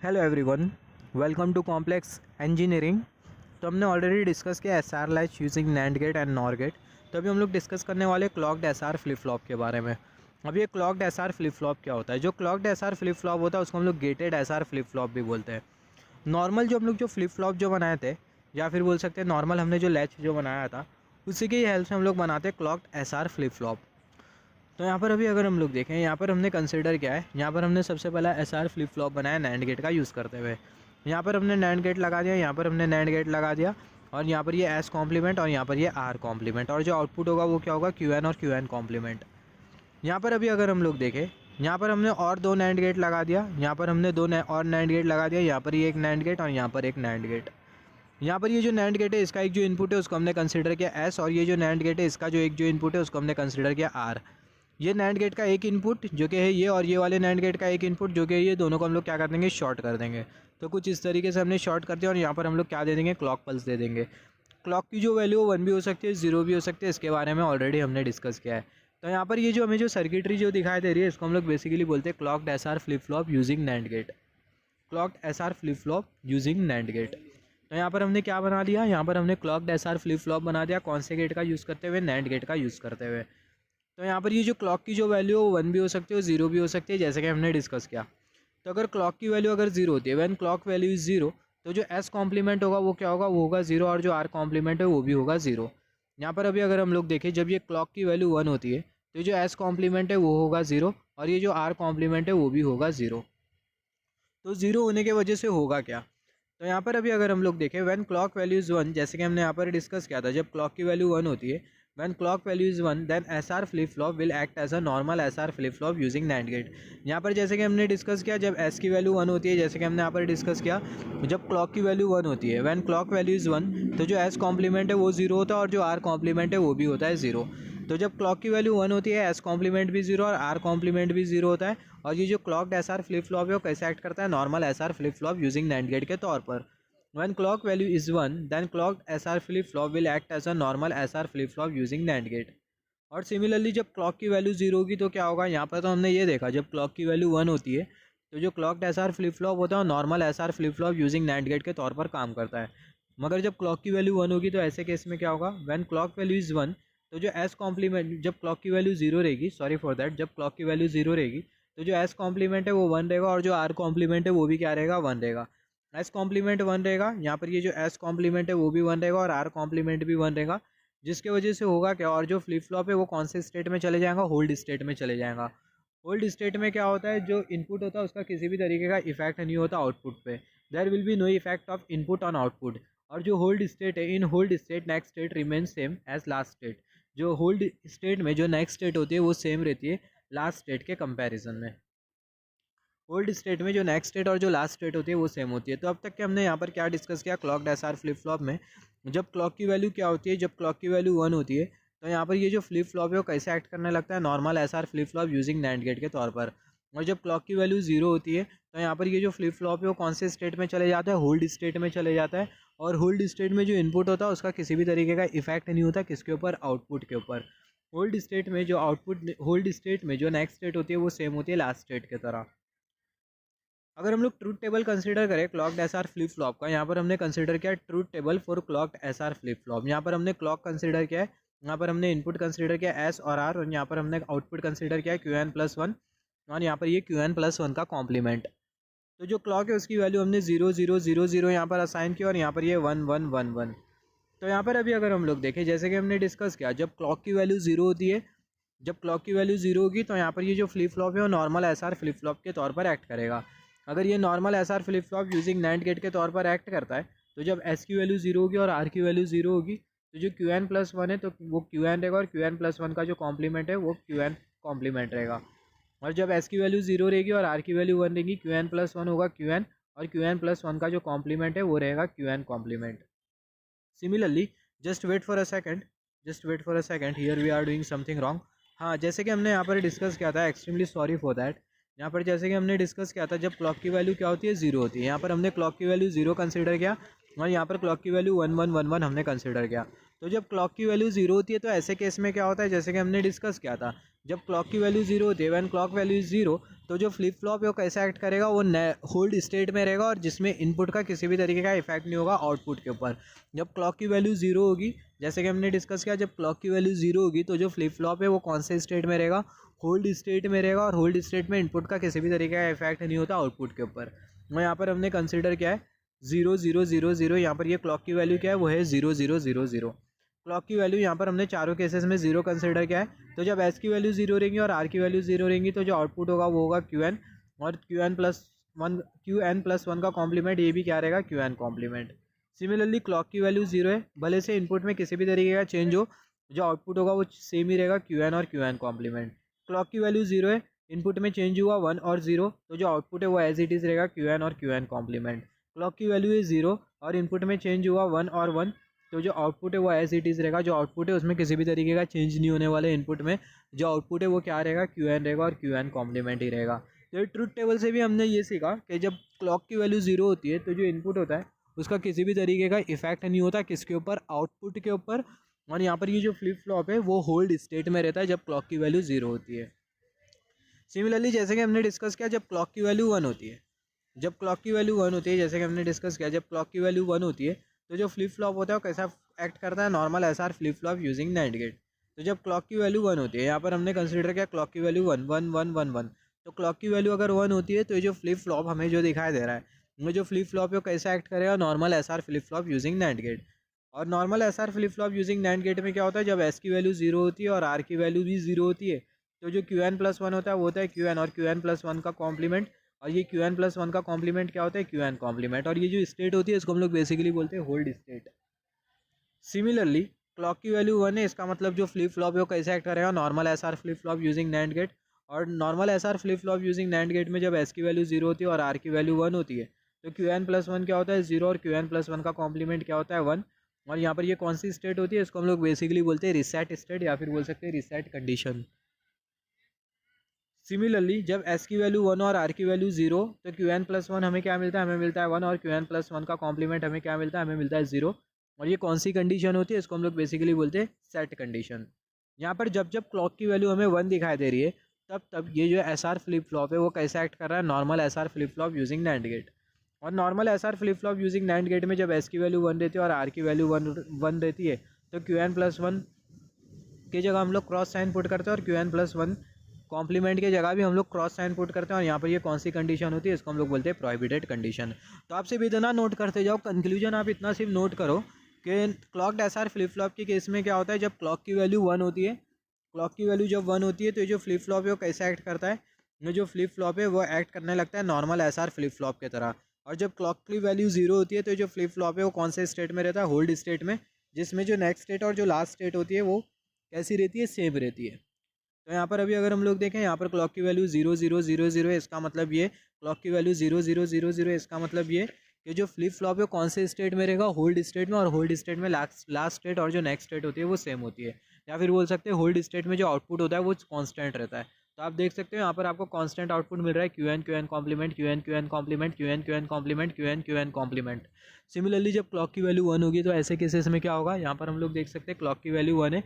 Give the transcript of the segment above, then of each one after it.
Hello everyone, welcome to complex engineering. तो हमने already discuss किया S R latch using NAND gate and NOR gate. तो अभी हम लोग डिस्कस करने वाले clocked S R flip flop के बारे में। अब ये clocked S R flip flop क्या होता है? जो clocked S R flip flop होता है उसको हम लोग gated S R flip flop भी बोलते हैं। नॉर्मल जो हम लोग जो फ्लिप फ्लॉप जो बनाए थे, या फिर बोल सकते हैं नॉर्मल हमने जो लैच जो बनाया था, उसी की हेल्प से हम लोग बनाते हैं clocked S R flip flop. तो यहाँ पर अभी अगर हम लोग देखें, यहाँ पर हमने कंसिडर किया है, यहाँ पर हमने सबसे पहला एस आर फ्लिप फ्लॉप बनाया नैंड गेट का यूज़ करते हुए। यहाँ पर हमने नैंड गेट लगा दिया, यहाँ पर हमने नैंड गेट लगा दिया, और यहाँ पर ये एस कॉम्प्लीमेंट और यहाँ पर ये आर कॉम्प्लीमेंट, और जो आउटपुट होगा वो क्या होगा, क्यू एन और क्यू एन कॉम्प्लीमेंट। यहाँ पर अभी अगर हम लोग देखें, यहाँ पर हमने और दो नैंड गेट लगा दिया, यहाँ पर हमने और नैंड गेट लगा दिया, यहाँ पर ये एक नैंड गेट और यहाँ पर एक नैंड गेट। यहाँ पर ये जो नैंड गेट है इसका एक जो इनपुट है उसको हमने कंसिडर किया एस, और ये जो नैंड गेट है इसका जो एक जो इनपुट है उसको हमने कंसिडर किया आर। ये नैंड गेट का एक इनपुट जो कि है ये, और ये वाले नैंड गेट का एक इनपुट जो कि ये, दोनों को हम लोग क्या कर देंगे, शॉर्ट कर देंगे। तो कुछ इस तरीके से हमने शॉर्ट कर दिया, और यहाँ पर हम लोग क्या दे देंगे, क्लॉक पल्स दे देंगे। क्लॉक की जो वैल्यू 1 भी हो सकती है, 0 भी हो सकती है, इसके बारे में ऑलरेडी हमने डिस्कस किया है। तो यहाँ पर ये जो हमें जो सर्किटरी जो दिखाई दे रही है इसको हम लोग बेसिकली बोलते हैं clocked S R flip flop using NAND gate. Clocked S R flip flop using NAND gate. तो यहाँ पर हमने क्या बना लिया, यहाँ पर हमने clogged S R flip flop बना दिया। कौन से गेट का यूज़ करते हुए, नैंड गेट का यूज़ करते हुए। तो यहाँ पर ये जो क्लॉक की जो वैल्यू है 1 भी हो सकती है, 0 भी हो सकती है, जैसे कि हमने डिस्कस किया। तो अगर क्लॉक की वैल्यू अगर 0 होती है, व्हेन क्लॉक वैल्यू इज़ 0, तो जो एस कॉम्प्लीमेंट होगा वो क्या होगा, वो होगा 0, और जो आर कॉम्प्लीमेंट है वो भी होगा 0। यहाँ पर अभी अगर हम लोग देखें, जब ये क्लॉक की वैल्यू 1 होती है तो जो एस कॉम्प्लीमेंट है वो होगा 0, और ये जो आर कॉम्प्लीमेंट है वो भी होगा 0। तो 0 होने के वजह से होगा क्या, तो यहाँ पर अभी अगर हम लोग देखें, व्हेन क्लॉक वैल्यू इज़ 1, जैसे कि हमने यहाँ पर डिस्कस किया था, जब क्लॉक की वैल्यू 1 होती है, when clock value is 1, then S R flip flop will act as a normal S R flip flop using NAND gate. यहाँ पर जैसे कि हमने डिस्कस किया, जब एस की वैल्यू 1 होती है, जैसे कि हमने यहाँ पर डिस्कस किया, जब क्लॉक की वैल्यू 1 होती है, व्हेन क्लॉक वैल्यू इज़ 1, तो जो एस कॉम्प्लीमेंट है वो 0 होता है, और जो आर कॉम्प्लीमेंट है वो भी होता है 0। तो जब क्लॉक की वैल्यू 1 होती है, एस कॉम्प्लीमेंट भी 0 और आर कॉम्प्लीमेंट भी 0 होता है। और ये जो clocked S R flip flop है वो कैसे एक्ट करता है, normal S R flip flop using NAND gate के तौर पर। When clock value is 1, then clocked SR flip flop will act as a normal SR flip flop using NAND gate। और similarly जब क्लॉक की value 0 होगी तो क्या होगा, यहाँ पर तो हमने ये देखा, जब क्लॉक की वैल्यू 1 होती है तो जो क्लॉक्ड SR फ्लिप फ्लॉप होता है वो normal SR flip flop using NAND gate के तौर पर काम करता है। मगर जब क्लॉक की वैल्यू 1 होगी तो ऐसे केस में क्या होगा, व्हेन क्लॉक वैल्यू इज़ 1, तो जो एस कॉम्प्लीमेंट, जब क्लॉक की वैल्यू 0 रहेगी, सॉरी फॉर दैट, जब क्लॉक की वैल्यू 0 रहेगी तो जो एस कॉम्प्लीमेंट है वो 1 रहेगा, और जो आर कॉम्प्लीमेंट है वो भी क्या रहेगा, 1 रहेगा। एस कॉम्प्लीमेंट 1 रहेगा, यहाँ पर ये जो एस कॉम्प्लीमेंट है वो भी 1 रहेगा, और आर कॉम्प्लीमेंट भी 1 रहेगा। जिसके वजह से होगा क्या, और जो फ्लिप फ्लॉप है वो कौन से स्टेट में चले जाएगा, होल्ड स्टेट में चले जाएगा। होल्ड स्टेट में क्या होता है, जो इनपुट होता है उसका किसी भी तरीके का इफेक्ट नहीं होता आउटपुट पे। There will be no effect of input on output. और जो होल्ड स्टेट है, in hold state next state remain same as last state. जो होल्ड स्टेट में जो नेक्स्ट स्टेट होती है वो सेम रहती है लास्ट स्टेट के कंपैरिजन में। होल्ड स्टेट में जो नेक्स्ट स्टेट और जो लास्ट स्टेट होती है वो सेम होती है। तो अब तक के हमने यहाँ पर क्या डिस्कस किया, clogged S R flip flop में जब क्लॉक की वैल्यू क्या होती है, जब क्लॉक की वैल्यू 1 होती है तो यहाँ पर ये जो फ्लिप फ्लॉप है वो कैसे एक्ट करने लगता है, normal S R flip flop using NAND gate के तौर पर। और जब क्लॉक की वैल्यू 0 होती है तो यहाँ पर ये जो फ्लिप फ्लॉप है वो कौन से स्टेट में चले जाता है, होल्ड स्टेट में चले जाता है। और होल्ड स्टेट में जो इनपुट होता है उसका किसी भी तरीके का इफेक्ट नहीं होता, किसके ऊपर, आउटपुट के ऊपर। होल्ड स्टेट में जो आउटपुट, होल्ड स्टेट में जो नेक्स्ट स्टेट होती है वो सेम होती है लास्ट स्टेट की तरह। अगर हम लोग ट्रूथ टेबल कंसीडर करें clogged S R flip flop का, यहाँ पर हमने कंसीडर किया truth table for clogged S R flip flop. यहाँ पर हमने क्लॉक कंसीडर किया है, यहाँ पर हमने इनपुट कंसीडर किया एस और आर, और यहाँ पर हमने आउटपुट कंसीडर किया है क्यू एन प्लस 1, और यहाँ पर ये क्यू एन प्लस 1 का कॉम्प्लीमेंट। तो जो क्लॉक है उसकी वैल्यू हमने 0 0 0 0 यहाँ पर असाइन किया, और यहाँ पर ये 1 1 1 1। तो यहाँ पर अभी अगर हम लोग देखें, जैसे कि हमने डिस्कस किया, जब क्लॉक की वैल्यू 0 होती है, जब क्लॉक की वैल्यू 0 होगी तो यहाँ पर ये जो फ्लिप फ्लॉप है वो normal S R flip flop के तौर पर एक्ट करेगा। अगर ये normal S R flip flop using NAND gate के तौर पर एक्ट करता है, तो जब एस की वैल्यू 0 होगी और आर की वैल्यू 0 होगी, तो जो क्यू एन प्लस 1 है तो वो क्यू एन रहेगा, और क्यू एन प्लस 1 का जो कॉम्प्लीमेंट है वो क्यू एन कॉम्प्लीमेंट रहेगा। और जब एस की वैल्यू 0 रहेगी और आर की वैल्यू 1 रहेगी, क्यू एन प्लस 1 होगा क्यू एन, और क्यू एन प्लस 1 का जो कॉम्प्लीमेंट है वो रहेगा Q N complement. Similarly, just wait for a second, just wait for a second, here we are doing something wrong. हाँ, जैसे कि हमने यहाँ पर डिस्कस किया था, एक्सट्रीमली सॉरी फॉर दैट। यहाँ पर जैसे कि हमने डिस्कस किया था, जब क्लॉक की वैल्यू क्या होती है, 0 होती है, यहाँ पर हमने क्लॉक की वैल्यू 0 कंसीडर किया, और यहाँ पर क्लॉक की वैल्यू 1 1 1 1 हमने कंसीडर किया। तो जब क्लॉक की वैल्यू 0 होती है तो ऐसे केस में क्या होता है, जैसे कि हमने डिस्कस किया था, जब क्लॉक की वैल्यू 0 होती है, व्हेन क्लॉक वैल्यू इज 0, तो जो फ्लिप फ्लॉप है वो कैसे एक्ट करेगा, वो होल्ड स्टेट में रहेगा और जिसमें इनपुट का किसी भी तरीके का इफेक्ट नहीं होगा आउटपुट के ऊपर। जब क्लॉक की वैल्यू जीरो होगी, जैसे कि हमने डिस्कस किया, जब क्लॉक की वैल्यू जीरो होगी तो जो फ्लिप फ्लॉप है वो कौन से स्टेट में रहेगा, होल्ड स्टेट में रहेगा। और होल्ड स्टेट में इनपुट का किसी भी तरीके का इफेक्ट नहीं होता आउटपुट के ऊपर। और यहाँ पर हमने कंसिडर किया है 0 0 0 0। यहाँ पर ये क्लॉक की वैल्यू क्या है, वो है 0 0 0 0। क्लॉक की वैल्यू यहाँ पर हमने चारों केसेस में 0 कंसिडर किया है। तो जब एस की वैल्यू 0 रहेंगी और आर की वैल्यू 0 रहेंगी तो जो आउटपुट होगा वो होगा क्यू एन, और क्यू एन प्लस वन का कॉम्प्लीमेंट ये भी क्या रहेगा, Q N complement. Similarly clock की वैल्यू 0 है, भले से इनपुट में किसी भी तरीके का चेंज हो, जो आउटपुट होगा वो सेम ही रहेगा, क्यू एन और क्यू एन कॉम्प्लीमेंट। क्लॉक की वैल्यू 0 है, इनपुट में चेंज हुआ 1 और 0, तो जो आउटपुट है वो एज इट इज़ रहेगा, क्यू एन और क्यू एन कॉम्प्लीमेंट। क्लॉक की वैल्यू है 0 और इनपुट में चेंज हुआ 1 और 1, तो जो आउटपुट है वो एज इट इज़ रहेगा, जो आउटपुट है उसमें किसी भी तरीके का चेंज नहीं होने वाले। इनपुट में जो आउटपुट है वो क्या रहेगा, क्यू एन रहेगा और क्यू एन कॉम्प्लीमेंट ही रहेगा। तो ट्रुथ टेबल से भी हमने ये सीखा कि जब क्लॉक की वैल्यू 0 होती है तो जो इनपुट होता है उसका किसी भी तरीके का इफेक्ट नहीं होता, किसके ऊपर, आउटपुट के ऊपर। और यहाँ पर ये जो फ्लिप फ्लॉप है वो होल्ड स्टेट में रहता है जब क्लॉक की वैल्यू 0 होती है। सिमिलरली जैसे कि हमने डिस्कस किया, जब क्लॉक की वैल्यू 1 होती है, जब क्लॉक की वैल्यू 1 होती है, जैसे कि हमने डिस्कस किया, जब क्लॉक की वैल्यू 1 होती है तो जो फ्लिप फ्लॉप होता है वो कैसा एक्ट करता है, normal SR flip flop using NAND gate. तो जब क्लॉक की वैल्यू 1 होती है, यहाँ पर हमने कंसीडर किया क्लॉक की वैल्यू 1 1 1 1 1, तो क्लॉक की वैल्यू अगर 1 होती है तो ये जो फ्लिप फ्लॉप हमें जो दिखाई दे रहा है, वो जो फ्लिप फ्लॉप है वो कैसा एक्ट करेगा, normal SR flip flop using NAND gate. और normal SR flip flop using NAND gate में क्या होता है, जब एस की वैल्यू 0 होती है और आर की वैल्यू भी 0 होती है, तो जो क्यू एन प्लस वन होता है वो होता है क्यू एन और क्यू एन प्लस वन का कॉम्प्लीमेंट। और ये क्यू एन प्लस वन का कॉम्प्लीमेंट क्या होता है, क्यू एन कॉम्प्लीमेंट। और ये जो स्टेट होती है इसको हम लोग बेसिकली बोलते हैं होल्ड स्टेट। सिमिलरली क्लॉक की वैल्यू 1 है, इसका मतलब जो फ्लिप फ्लॉप है वो कैसे एक्ट करेगा, normal SR flip flop using NAND gate. और normal SR flip flop using NAND gate में जब एस की वैल्यू 0 होती है और आर की वैल्यू 1 होती है, तो क्यू एन प्लस वन क्या होता है, 0, और क्यू एन प्लस वन का कॉम्प्लीमेंट क्या होता है, 1। और यहाँ पर ये कौन सी स्टेट होती है, इसको हम लोग बेसिकली बोलते हैं रिसेट स्टेट, या फिर बोल सकते हैं रिसेट कंडीशन। सिमिलरली जब एस की वैल्यू 1 और आर की वैल्यू 0, तो क्यू एन प्लस वन हमें क्या मिलता है, हमें मिलता है 1, और क्यू एन प्लस वन का कॉम्प्लीमेंट हमें क्या मिलता है, हमें मिलता है 0। और ये कौन सी कंडीशन होती है, इसको हम लोग बेसिकली बोलते हैं सेट कंडीशन। यहाँ पर जब जब क्लॉक की वैल्यू हमें 1 दिखाई दे रही है, तब तब ये जो एस आर फ्लिप फ्लॉप है वो कैसा एक्ट कर रहा है, normal S R flip flop using NAND gate. और normal S R flip flop using NAND gate में जब एस की वैल्यू 1 रहती है और आर की वैल्यू 1 रहती है, तो क्यू एन प्लस वन की जगह हम लोग क्रॉस साइन पुट करते हैं, और Q N plus one complement की जगह भी हम लोग क्रॉस साइन पुट करते हैं। और यहाँ पर ये कौन सी कंडीशन होती है, इसको हम लोग बोलते हैं प्रोहिबिटेड कंडीशन। तो आप सिर्फ इतना नोट करते जाओ, कंक्लूजन आप इतना सिर्फ नोट करो कि क्लॉक्ड एसआर फ्लिप फ्लॉप के केस में क्या होता है, जब क्लॉक की वैल्यू 1 होती है, क्लॉक की वैल्यू जब 1 होती है तो ये जो फ्लिप फ्लॉप है वो कैसा एक्ट करता है, ये जो फ्लिप फ्लॉप है वो एक्ट करने लगता है नॉर्मल एसआर फ्लिप फ्लॉप की तरह। और जब क्लॉक की वैल्यू 0 होती है तो जो फ्लिप फ्लॉप है वो कौन से स्टेट में रहता है, होल्ड स्टेट में, जिसमें जो नेक्स्ट स्टेट और जो लास्ट स्टेट होती है वो कैसी रहती है, सेम रहती है। तो यहाँ पर अभी अगर हम लोग देखें, यहाँ पर क्लॉक की वैल्यू 0 0 0 0 है, इसका मतलब ये, क्लॉक की वैल्यू 0 0 0 0 है, इसका मतलब ये कि जो फ्लिप फ्लॉप है कौन से स्टेट में रहेगा, होल्ड स्टेट में। और होल्ड स्टेट में लास्ट स्टेट और जो नेक्स्ट स्टेट होती है वो सेम होती है, या फिर बोल सकते हैं होल्ड स्टेट में जो आउटपुट होता है वो कांस्टेंट रहता है। तो आप देख सकते हो यहाँ पर आपको कांस्टेंट आउटपुट मिल रहा है, Q N complement, Q N complement, Q N complement, Q N complement. Similarly जब क्लॉक की वैल्यू 1 होगी तो ऐसे केसेस में क्या होगा, यहाँ पर हम लोग देख सकते हैं क्लॉक की वैल्यू 1 है,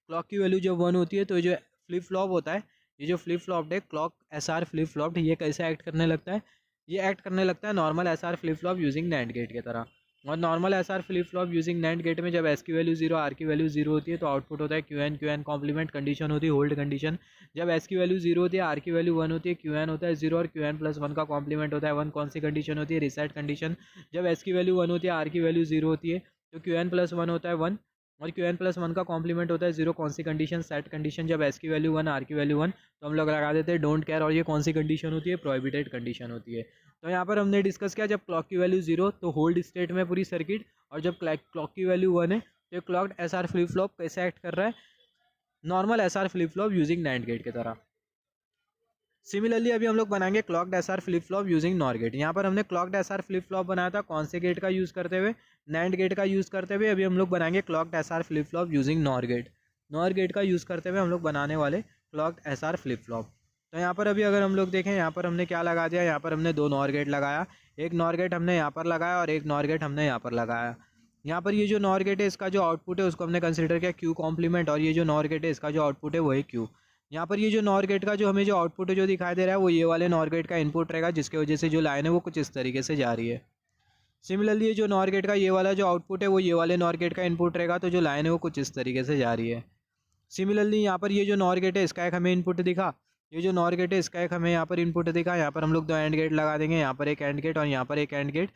क्लॉक की वैल्यू जब 1 होती है तो जो फ्लिप फ्लॉप होता है, ये जो फ्लिप फ्लॉप है क्लॉक एसआर फ्लिप फ्लॉप, ये कैसे एक्ट करने लगता है, ये एक्ट करने लगता है normal SR flip flop using NAND gate की तरह। और normal SR flip flop using NAND gate में जब एस की वैल्यू 0, आर की वैल्यू 0 होती है तो आउटपुट होता है क्यू एन कॉम्प्लीमेंट, कंडीशन होती है होल्ड कंडीशन। जब एस की वैल्यू 0 होती है, आर की वैल्यू 1 होती है, क्यू एन होता है 0 और क्यू एन प्लस वन का कॉम्प्लीमेंट होता है 1, कौन सी कंडीशन होती है, रिसेट कंडीशन। जब एस की वैल्यू 1 होती है, आर की वैल्यू 0 होती है, तो क्यू एन प्लस वन होता है 1, और क्यू एन प्लस वन का कॉम्प्लीमेंट होता है 0, कौन सी कंडीशन, सेट कंडीशन। जब एस की वैल्यू 1, आर की वैल्यू 1, तो हम लोग लगा देते हैं डोंट केयर, और ये कौन सी कंडीशन होती है, प्रोहिबिटेड कंडीशन होती है। तो यहाँ पर हमने डिस्कस किया, जब क्लॉक की वैल्यू 0 तो होल्ड स्टेट में पूरी सर्किट, और जब क्लॉक की वैल्यू 1 है तो क्लॉक्ड एसआर फ्लिप फ्लॉप कैसे एक्ट कर रहा है, normal SR flip flop using NAND gate की तरह। सिमिलरली अभी हम लोग बनाएंगे clocked SR flip flop using NOR gate. यहाँ पर हमने क्लॉक्ड एसआर फ्लिप फ्लॉप बनाया था कौन से गेट का यूज़ करते हुए, NAND गेट का यूज़ करते हुए। अभी हम लोग बनाएंगे clocked SR flip flop using NOR gate. NOR gate का यूज़ करते हुए हम लोग बनाने वाले क्लॉक्ड एसआर फ्लिप फ्लॉप। तो यहाँ पर अभी अगर हम लोग देखें, यहाँ पर हमने क्या लगा दिया, यहाँ पर हमने 2 NOR गेट लगाया, एक NOR गेट हमने यहाँ पर लगाया और एक NOR गेट हमने यहाँ पर लगाया। यहाँ पर ये जो NOR गेट है इसका जो आउटपुट है उसको हमने कंसिडर किया क्यू कॉम्प्लीमेंट, और ये जो NOR गेट है इसका जो आउटपुट है वो है क्यू। यहाँ पर ये जो नॉर गेट का जो हमें जो आउटपुट जो दिखाई दे रहा है वो ये वाले नॉर गेट का इनपुट रहेगा, जिसकी वजह से जो लाइन है वो कुछ इस तरीके से जा रही है। सिमिलरली ये जो नॉर गेट का ये वाला जो आउटपुट है वो ये वाले नॉर गेट का इनपुट रहेगा, तो जो लाइन है वो कुछ इस तरीके से जा रही है। सिमिलरली यहाँ पर ये जो नॉर गेट है इसका एक हमें इनपुट दिखा, ये जो नॉर गेट है इसका एक हमें यहाँ पर इनपुट दिखा। यहाँ पर हम लोग दो एंड गेट लगा देंगे, यहाँ पर एक एंड गेट और यहाँ पर एक एंड गेट।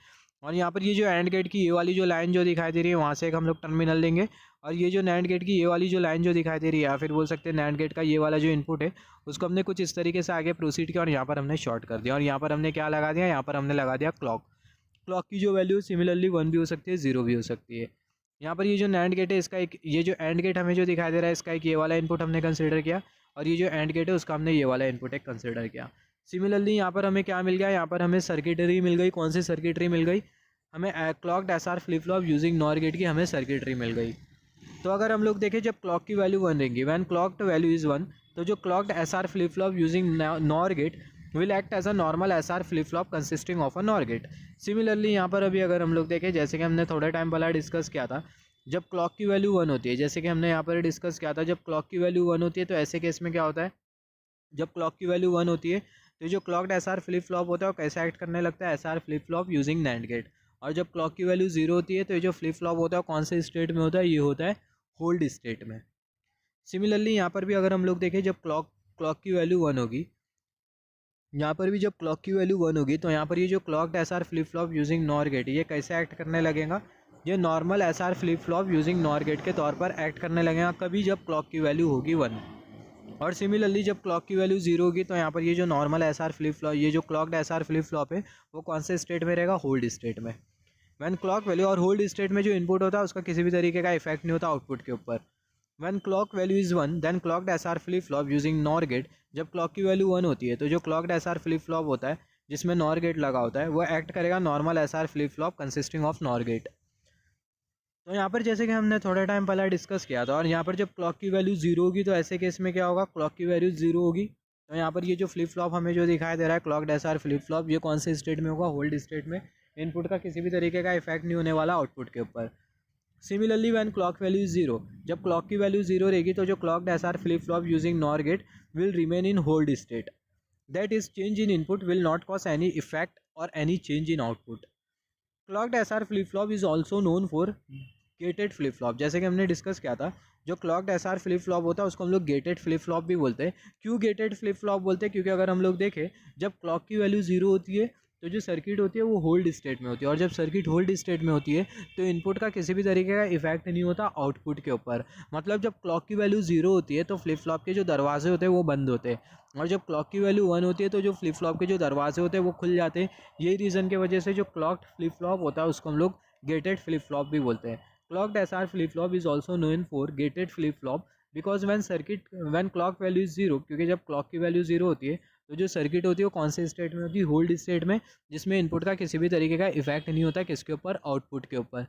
और यहाँ पर ये जो एंड गेट की ये वाली जो लाइन जो दिखाई दे रही है वहाँ से एक हम लोग टर्मिनल लेंगे, और ये जो नैंड गेट की ये वाली जो लाइन जो दिखाई दे रही है, या फिर बोल सकते हैं नैंड गेट का ये वाला जो इनपुट है उसको हमने कुछ इस तरीके से आगे प्रोसीड किया और यहाँ पर हमने शॉर्ट कर दिया। और यहाँ पर हमने क्या लगा दिया, यहाँ पर हमने लगा दिया क्लॉक। क्लॉक की जो वैल्यू सिमिलरली 1 भी हो सकती है, 0 भी हो सकती है। यहाँ पर ये जो नैंड गेट है इसका एक, ये जो एंड गेट हमें जो दिखाई दे रहा है इसका एक ये वाला इनपुट हमने कंसिडर किया, और ये जो एंड गेट है उसका हमने ये वाला इनपुट एक कंसिडर किया। सिमिलरली यहाँ पर हमें क्या मिल गया, यहाँ पर हमें सर्किटरी मिल गई। कौन सी सर्किटरी मिल गई, हमें clocked SR flip flop using NOR gate की हमें सर्किटरी मिल गई। तो अगर हम लोग देखें जब क्लॉक की वैल्यू 1 रहेंगी, व्हेन क्लॉक्ड वैल्यू इज़ 1, तो जो clocked SR flip flop using NOR gate will act as a normal SR flip flop consisting of a NOR gate. Similarly यहाँ पर अभी अगर हम लोग देखें, जैसे कि हमने थोड़े टाइम पहले डिस्कस किया था, जब क्लॉक की वैल्यू 1 होती है, जैसे कि हमने यहाँ पर डिस्कस किया था, जब क्लॉक की वैल्यू 1 होती है तो ऐसे केस में क्या होता है, जब क्लॉक की वैल्यू 1 होती है तो जो क्लॉक्ड एसआर फ्लिप फ्लॉप होता है वो कैसे एक्ट करने लगता है, SR flip flop using NAND gate. और जब क्लॉक की वैल्यू 0 होती है तो ये जो फ्लिप फ्लॉप होता है कौन से स्टेट में होता है, ये होता है होल्ड स्टेट में। सिमिलरली यहाँ पर भी अगर हम लोग देखें, जब क्लॉक की वैल्यू 1 होगी, यहाँ पर भी जब क्लॉक की वैल्यू 1 होगी तो यहाँ पर ये जो clocked SR flip flop using NOR gate ये कैसे एक्ट करने लगेगा, ये normal SR flip flop using NOR gate के तौर पर एक्ट करने लगेगा कभी जब क्लॉक की वैल्यू होगी 1। और सिमिलरली जब क्लॉक की वैल्यू 0 होगी तो यहाँ पर ये जो नॉर्मल एसआर फ्लिप फ्लॉप, ये जो क्लॉक्ड एसआर फ्लिप फ्लॉप है वो कौन से स्टेट में रहेगा, होल्ड स्टेट में। व्हेन क्लॉक वैल्यू, और होल्ड स्टेट में जो इनपुट होता है उसका किसी भी तरीके का इफेक्ट नहीं होता आउटपुट के ऊपर। When clock value is 1 then clocked SR flip flop using NOR gate, जब क्लॉक की वैल्यू 1 होती है तो जो क्लॉक्ड एसआर फ्लिप फ्लॉप होता है जिसमें नॉर गेट लगा होता है वो एक्ट करेगा normal SR flip flop consisting of NOR gate. तो यहाँ पर जैसे कि हमने थोड़े टाइम पहले डिस्कस किया था, और यहाँ पर जब क्लॉक की वैल्यू 0 होगी तो ऐसे केस में क्या होगा, क्लॉक की वैल्यू 0 होगी तो यहाँ पर ये जो फ्लिप फ्लॉप हमें जो दिखाई दे रहा है क्लॉक्ड एसआर फ्लिप फ्लॉप, ये कौन से स्टेट में होगा, होल्ड स्टेट में। इनपुट का किसी भी तरीके का इफेक्ट नहीं होने वाला आउटपुट के ऊपर। Similarly when clock value is 0, जब क्लॉक की वैल्यू 0 रहेगी तो जो clocked SR flip flop using NOR gate will remain in hold state, that is change in input will not cause any effect or any change in output. Clocked SR flip flop is also known for gated flip flop, जैसे कि हमने discuss किया था, जो clocked SR flip flop होता है उसको हम लोग गेटेड फ्लिप फ्लॉप भी बोलते हैं। क्यों गेटेड फ्लिप फ्लॉप बोलते हैं, क्योंकि अगर हम लोग देखें जब क्लॉक की वैल्यू 0 होती है तो जो सर्किट होती है वो होल्ड स्टेट में होती है, और जब सर्किट होल्ड स्टेट में होती है तो इनपुट का किसी भी तरीके का इफेक्ट नहीं होता आउटपुट के ऊपर। मतलब जब क्लॉक की वैल्यू 0 होती है तो फ्लिप फ्लॉप के जो दरवाजे होते हैं वो बंद होते हैं, और जब क्लॉक की वैल्यू 1 होती है तो जो फ्लिप फ्लॉप के जो दरवाजे होते हैं वो खुल जाते हैं। यही रीज़न की वजह से जो क्लॉक्ड फ्लिप फ्लॉप होता है उसको हम लोग गेटेड फ्लिप फ्लॉप भी बोलते हैं। Clocked SR flip flop is also known for gated flip flop because when clock value is 0, क्योंकि जब क्लॉक की वैल्यू 0 होती है तो जो सर्किट होती है वो कौन से स्टेट में होती है, होल्ड स्टेट में, जिसमें इनपुट का किसी भी तरीके का इफेक्ट नहीं होता किसके ऊपर, आउटपुट के ऊपर।